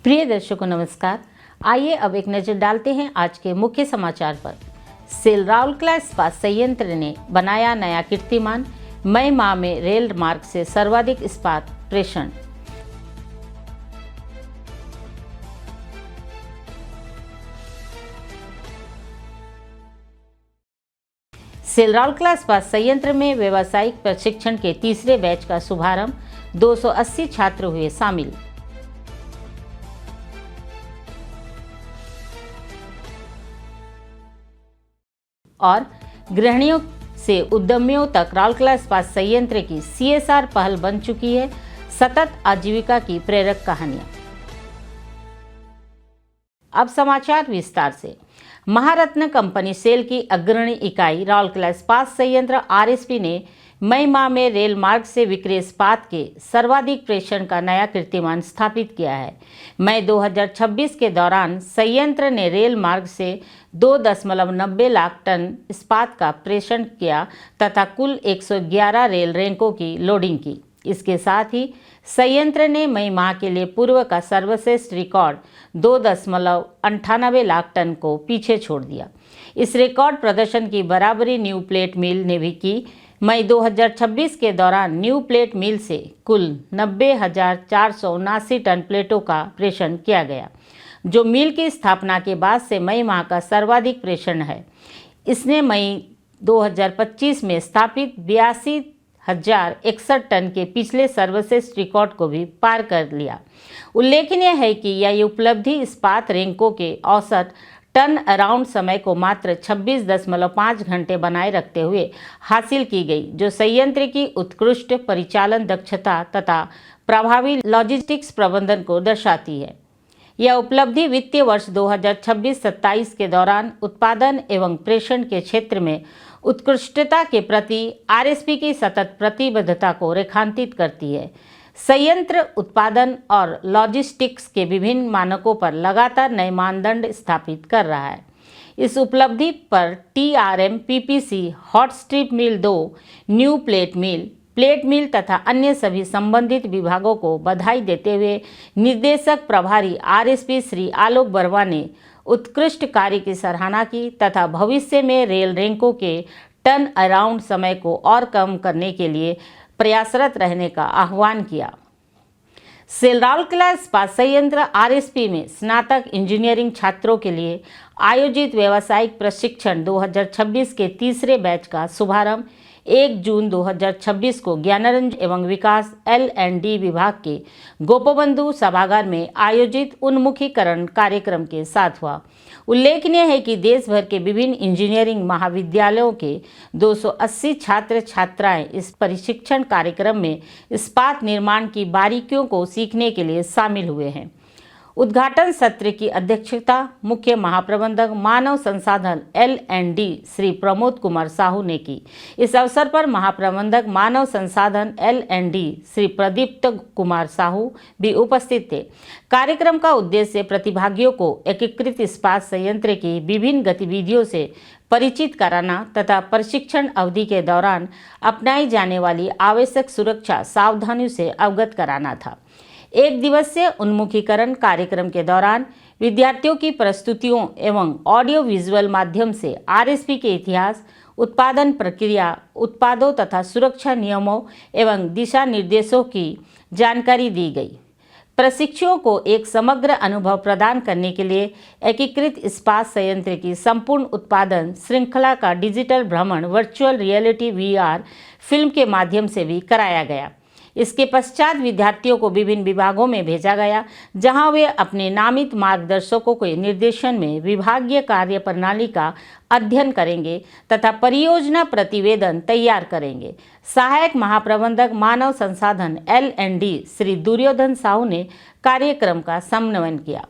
प्रिय दर्शकों नमस्कार। आइए अब एक नज़र डालते हैं आज के मुख्य समाचार पर। सेल राउरकेला इस्पात संयंत्र ने बनाया नया कीर्तिमान, मई माह में रेल मार्ग से सर्वाधिक इस्पात प्रेषण। सेल राउरकेला इस्पात संयंत्र में व्यावसायिक प्रशिक्षण के तीसरे बैच का शुभारंभ, 280 छात्र हुए शामिल। और गृहिणियों से उद्यमियों तक राउरकेला इस्पात संयंत्र की CSR पहल बन चुकी है सतत आजीविका की प्रेरक कहानियां। अब समाचार विस्तार से। महारत्न कंपनी सेल की अग्रणी इकाई राउरकेला इस्पात संयंत्र RSP ने मई माह में रेल मार्ग से विक्रय इस्पात के सर्वाधिक प्रेषण का नया कीर्तिमान स्थापित किया है। मई 2026 के दौरान संयंत्र ने रेल मार्ग से 2.90 लाख टन इस्पात का प्रेषण किया तथा कुल 111 रेल रैंकों की लोडिंग की। इसके साथ ही संयंत्र ने मई माह के लिए पूर्व का सर्वश्रेष्ठ रिकॉर्ड 2.98 लाख टन को पीछे छोड़ दिया। इस रिकॉर्ड प्रदर्शन की बराबरी न्यू प्लेट मिल ने भी की। मई 2026 के दौरान न्यू प्लेट मिल से कुल 90,479 टन प्लेटों का प्रेषण किया गया, जो मिल की स्थापना के बाद से मई माह का सर्वाधिक प्रेषण है। इसने मई 2025 में स्थापित 82,061 टन के पिछले सर्वश्रेष्ठ रिकॉर्ड को भी पार कर लिया। उल्लेखनीय है कि यह उपलब्धि इस्पात रैंकों के औसत टर्न अराउंड समय को मात्र 26.5 घंटे बनाए रखते हुए हासिल की गई, जो संयंत्र की उत्कृष्ट परिचालन दक्षता तथा प्रभावी लॉजिस्टिक्स प्रबंधन को दर्शाती है। यह उपलब्धि वित्तीय वर्ष 2026-27 के दौरान उत्पादन एवं प्रेषण के क्षेत्र में उत्कृष्टता के प्रति RSP की सतत प्रतिबद्धता को रेखांकित करती है। संयंत्र उत्पादन और लॉजिस्टिक्स के विभिन्न मानकों पर लगातार नए मानदंड स्थापित कर रहा है। इस उपलब्धि पर TRM, PPC, हॉट स्ट्रिप मिल 2, न्यू प्लेट मिल तथा अन्य सभी संबंधित विभागों को बधाई देते हुए निर्देशक प्रभारी RSP श्री आलोक वर्मा ने उत्कृष्ट कार्य की सराहना की तथा भविष्य में रेल रैंकों के टर्न अराउंड समय को और कम करने के लिए प्रयासरत रहने का आह्वान किया। सेल राउरकेला इस्पात संयंत्र RSP में स्नातक इंजीनियरिंग छात्रों के लिए आयोजित व्यावसायिक प्रशिक्षण 2026 के तीसरे बैच का शुभारंभ 1 जून 2026 को ज्ञानरंजन एवं विकास L&D विभाग के गोपबंधु सभागार में आयोजित उन्मुखीकरण कार्यक्रम के साथ हुआ। उल्लेखनीय है कि देश भर के विभिन्न इंजीनियरिंग महाविद्यालयों के 280 छात्र छात्राएं इस प्रशिक्षण कार्यक्रम में इस्पात निर्माण की बारीकियों को सीखने के लिए शामिल हुए हैं। उद्घाटन सत्र की अध्यक्षता मुख्य महाप्रबंधक मानव संसाधन L&D श्री प्रमोद कुमार साहू ने की। इस अवसर पर महाप्रबंधक मानव संसाधन L&D श्री प्रदीप्त कुमार साहू भी उपस्थित थे। कार्यक्रम का उद्देश्य प्रतिभागियों को एकीकृत इस्पात संयंत्र की विभिन्न गतिविधियों से परिचित कराना तथा प्रशिक्षण अवधि के दौरान अपनाई जाने वाली आवश्यक सुरक्षा सावधानियों से अवगत कराना था। एक दिवसीय उन्मुखीकरण कार्यक्रम के दौरान विद्यार्थियों की प्रस्तुतियों एवं ऑडियो विजुअल माध्यम से RSP के इतिहास, उत्पादन प्रक्रिया, उत्पादों तथा सुरक्षा नियमों एवं दिशा निर्देशों की जानकारी दी गई। प्रशिक्षुओं को एक समग्र अनुभव प्रदान करने के लिए एकीकृत इस्पात संयंत्र की संपूर्ण उत्पादन श्रृंखला का डिजिटल भ्रमण वर्चुअल रियलिटी VR फिल्म के माध्यम से भी कराया गया। इसके पश्चात विद्यार्थियों को विभिन्न विभागों में भेजा गया, जहां वे अपने नामित मार्गदर्शकों के निर्देशन में विभागीय कार्य प्रणाली का अध्ययन करेंगे तथा परियोजना प्रतिवेदन तैयार करेंगे। सहायक महाप्रबंधक मानव संसाधन L&D श्री दुर्योधन साहू ने कार्यक्रम का समन्वय किया।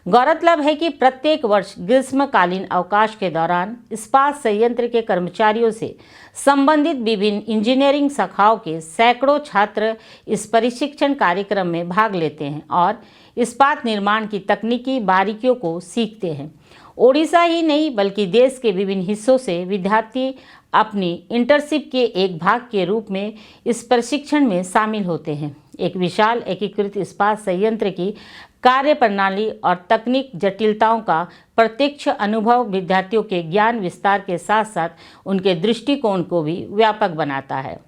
गौरतलब है कि प्रत्येक वर्ष ग्रीष्मकालीन अवकाश के दौरान इस्पात संयंत्र के कर्मचारियों से संबंधित विभिन्न इंजीनियरिंग शाखाओं के सैकड़ों छात्र इस प्रशिक्षण कार्यक्रम में भाग लेते हैं और इस्पात निर्माण की तकनीकी बारीकियों को सीखते हैं। ओडिशा ही नहीं बल्कि देश के विभिन्न हिस्सों से विद्यार्थी अपनी इंटर्नशिप के एक भाग के रूप में इस प्रशिक्षण में शामिल होते हैं। एक विशाल एकीकृत इस्पात संयंत्र की कार्य प्रणाली और तकनीक जटिलताओं का प्रत्यक्ष अनुभव विद्यार्थियों के ज्ञान विस्तार के साथ साथ उनके दृष्टिकोण को भी व्यापक बनाता है।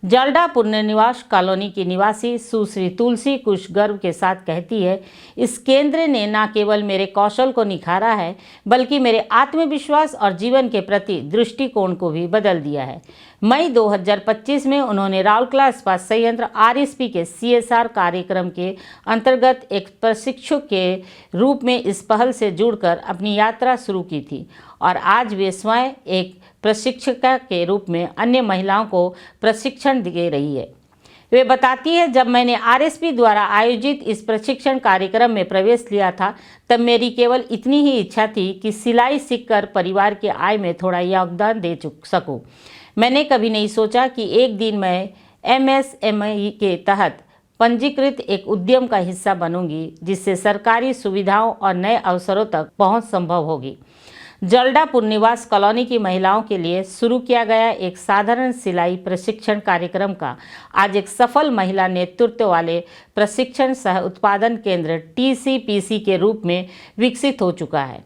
जल्डा पुनर्निवास कॉलोनी की निवासी सुश्री तुलसी कुश गर्व के साथ कहती है, इस केंद्र ने न केवल मेरे कौशल को निखारा है बल्कि मेरे आत्मविश्वास और जीवन के प्रति दृष्टिकोण को भी बदल दिया है। मई 2025 में उन्होंने राउरकेला इस्पात संयंत्र आरएसपी के CSR कार्यक्रम के अंतर्गत एक प्रशिक्षक के रूप में इस पहल से जुड़कर अपनी यात्रा शुरू की थी और आज वे स्वयं एक प्रशिक्षिका के रूप में अन्य महिलाओं को प्रशिक्षण दे रही है। वे बताती है, जब मैंने आरएसपी द्वारा आयोजित इस प्रशिक्षण कार्यक्रम में प्रवेश लिया था तब मेरी केवल इतनी ही इच्छा थी कि सिलाई सीखकर परिवार के आय में थोड़ा योगदान दे सकूं। मैंने कभी नहीं सोचा कि एक दिन मैं MSME के तहत पंजीकृत एक उद्यम का हिस्सा बनूंगी जिससे सरकारी सुविधाओं और नए अवसरों तक पहुंच संभव होगी। जल्डा पुनर्निवास कॉलोनी की महिलाओं के लिए शुरू किया गया एक साधारण सिलाई प्रशिक्षण कार्यक्रम का आज एक सफल महिला नेतृत्व वाले प्रशिक्षण सह उत्पादन केंद्र TCPC के रूप में विकसित हो चुका है।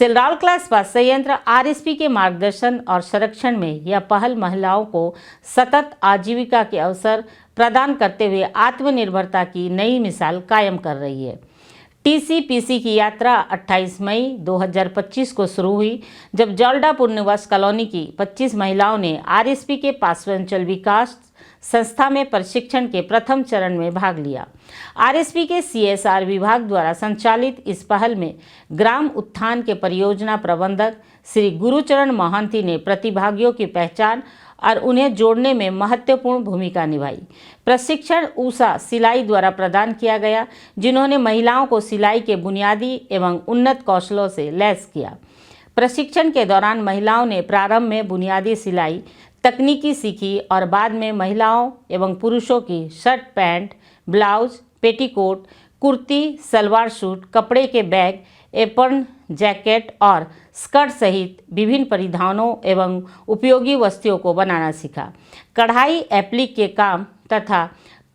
राउरकेला इस्पात संयंत्र आरएसपी के मार्गदर्शन और संरक्षण में यह पहल महिलाओं को सतत आजीविका के अवसर प्रदान करते हुए आत्मनिर्भरता की नई मिसाल कायम कर रही है। TCPC की यात्रा 28 मई 2025 को शुरू हुई जब जल्डा पुनर्निवास कॉलोनी की 25 महिलाओं ने आरएसपी के पार्श्वांचल विकास संस्था में प्रशिक्षण के प्रथम चरण में भाग लिया। आरएसपी के CSR विभाग द्वारा संचालित इस पहल में ग्राम उत्थान के परियोजना प्रबंधक श्री गुरुचरण महंती ने प्रतिभागियों की पहचान और उन्हें जोड़ने में महत्वपूर्ण भूमिका निभाई। प्रशिक्षण ऊषा सिलाई द्वारा प्रदान किया गया, जिन्होंने महिलाओं को सिलाई के बुनियादी एवं उन्नत कौशलों से लैस किया। प्रशिक्षण के दौरान महिलाओं ने प्रारंभ में बुनियादी सिलाई तकनीकी सीखी और बाद में महिलाओं एवं पुरुषों की shirt pant, blouse, petticoat, kurti, salwar suit, कपड़े के बैग, एप्रन, जैकेट और स्कर्ट सहित विभिन्न परिधानों एवं उपयोगी वस्तुओं को बनाना सीखा। कढ़ाई, एप्लिक के काम तथा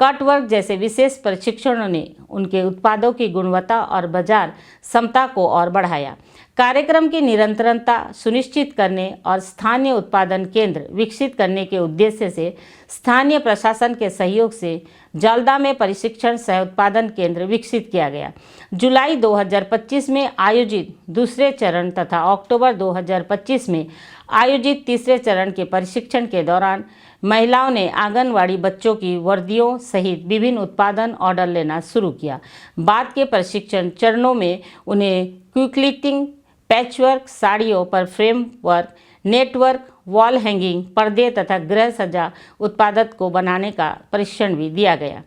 कटवर्क जैसे विशेष प्रशिक्षणों ने उनके उत्पादों की गुणवत्ता और बाजार क्षमता को और बढ़ाया। कार्यक्रम की निरंतरता सुनिश्चित करने और स्थानीय उत्पादन केंद्र विकसित करने के उद्देश्य से स्थानीय प्रशासन के सहयोग से जल्डा में प्रशिक्षण सह उत्पादन केंद्र विकसित किया गया। जुलाई 2025 में आयोजित दूसरे चरण तथा अक्टूबर 2025 में आयोजित तीसरे चरण के प्रशिक्षण के दौरान महिलाओं ने आंगनवाड़ी बच्चों की वर्दियों सहित विभिन्न उत्पादन ऑर्डर लेना शुरू किया। बाद के प्रशिक्षण चरणों में उन्हें क्विकलिटिंग, पैचवर्क, साड़ियों पर frame work, network, wall hanging, पर्दे तथा गृह सज्जा उत्पादक को बनाने का प्रशिक्षण भी दिया गया।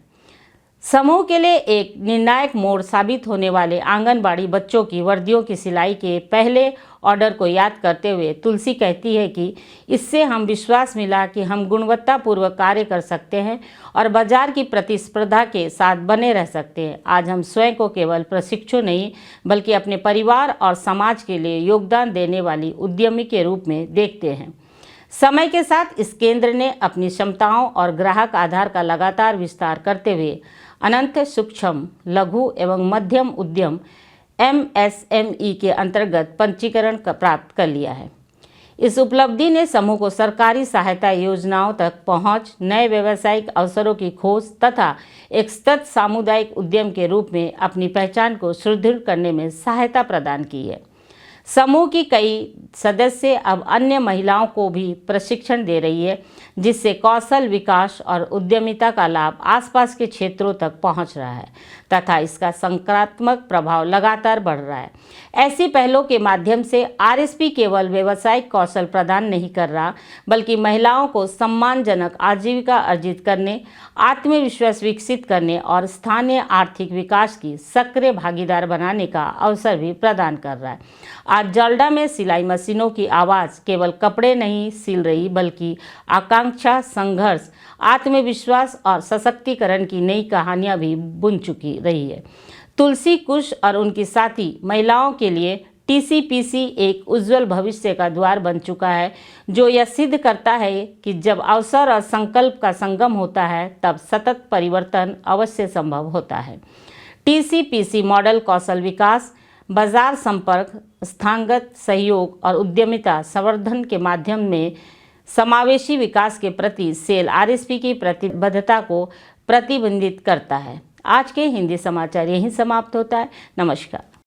समूह के लिए एक निर्णायक मोड़ साबित होने वाले आंगनबाड़ी बच्चों की वर्दियों की सिलाई के पहले ऑर्डर को याद करते हुए तुलसी कहती है कि इससे हम विश्वास मिला कि हम गुणवत्तापूर्वक कार्य कर सकते हैं और बाजार की प्रतिस्पर्धा के साथ बने रह सकते हैं। आज हम स्वयं को केवल प्रशिक्षु नहीं बल्कि अपने परिवार और समाज के लिए योगदान देने वाली उद्यमी के रूप में देखते हैं। समय के साथ इस केंद्र ने अपनी क्षमताओं और ग्राहक आधार का लगातार विस्तार करते हुए अनंत सूक्ष्म, लघु एवं मध्यम उद्यम MSME के अंतर्गत पंजीकरण प्राप्त कर लिया है। इस उपलब्धि ने समूह को सरकारी सहायता योजनाओं तक पहुंच, नए व्यावसायिक अवसरों की खोज तथा एक सतत सामुदायिक उद्यम के रूप में अपनी पहचान को सुदृढ़ करने में सहायता प्रदान की है। समूह की कई सदस्य अब अन्य महिलाओं को भी प्रशिक्षण दे रही है, जिससे कौशल विकास और उद्यमिता का लाभ आसपास के क्षेत्रों तक पहुंच रहा है तथा इसका सकारात्मक प्रभाव लगातार बढ़ रहा है। ऐसी पहलों के माध्यम से आरएसपी केवल व्यावसायिक कौशल प्रदान नहीं कर रहा बल्कि महिलाओं को सम्मानजनक आजीविका अर्जित करने, आत्मविश्वास विकसित करने और स्थानीय आर्थिक विकास की सक्रिय भागीदार बनाने का अवसर भी प्रदान कर रहा है। आज जल्डा में सिलाई मशीनों की आवाज़ केवल कपड़े नहीं सिल रही बल्कि आकांक्षा, संघर्ष, आत्मविश्वास और सशक्तिकरण की नई कहानियां भी बुन चुकी रही है। तुलसी कुश और उनकी साथी महिलाओं के लिए TCPC एक उज्जवल भविष्य का द्वार बन चुका है, जो यह सिद्ध करता है कि जब अवसर और संकल्प का संगम होता है तब सतत परिवर्तन अवश्य संभव होता है। TCPC मॉडल कौशल विकास, बाजार संपर्क, स्थानगत सहयोग और उद्यमिता संवर्धन के माध्यम में समावेशी विकास के प्रति सेल RSP की प्रतिबद्धता को प्रतिबिंबित करता है। आज के हिंदी समाचार यहीं समाप्त होता है। नमस्कार।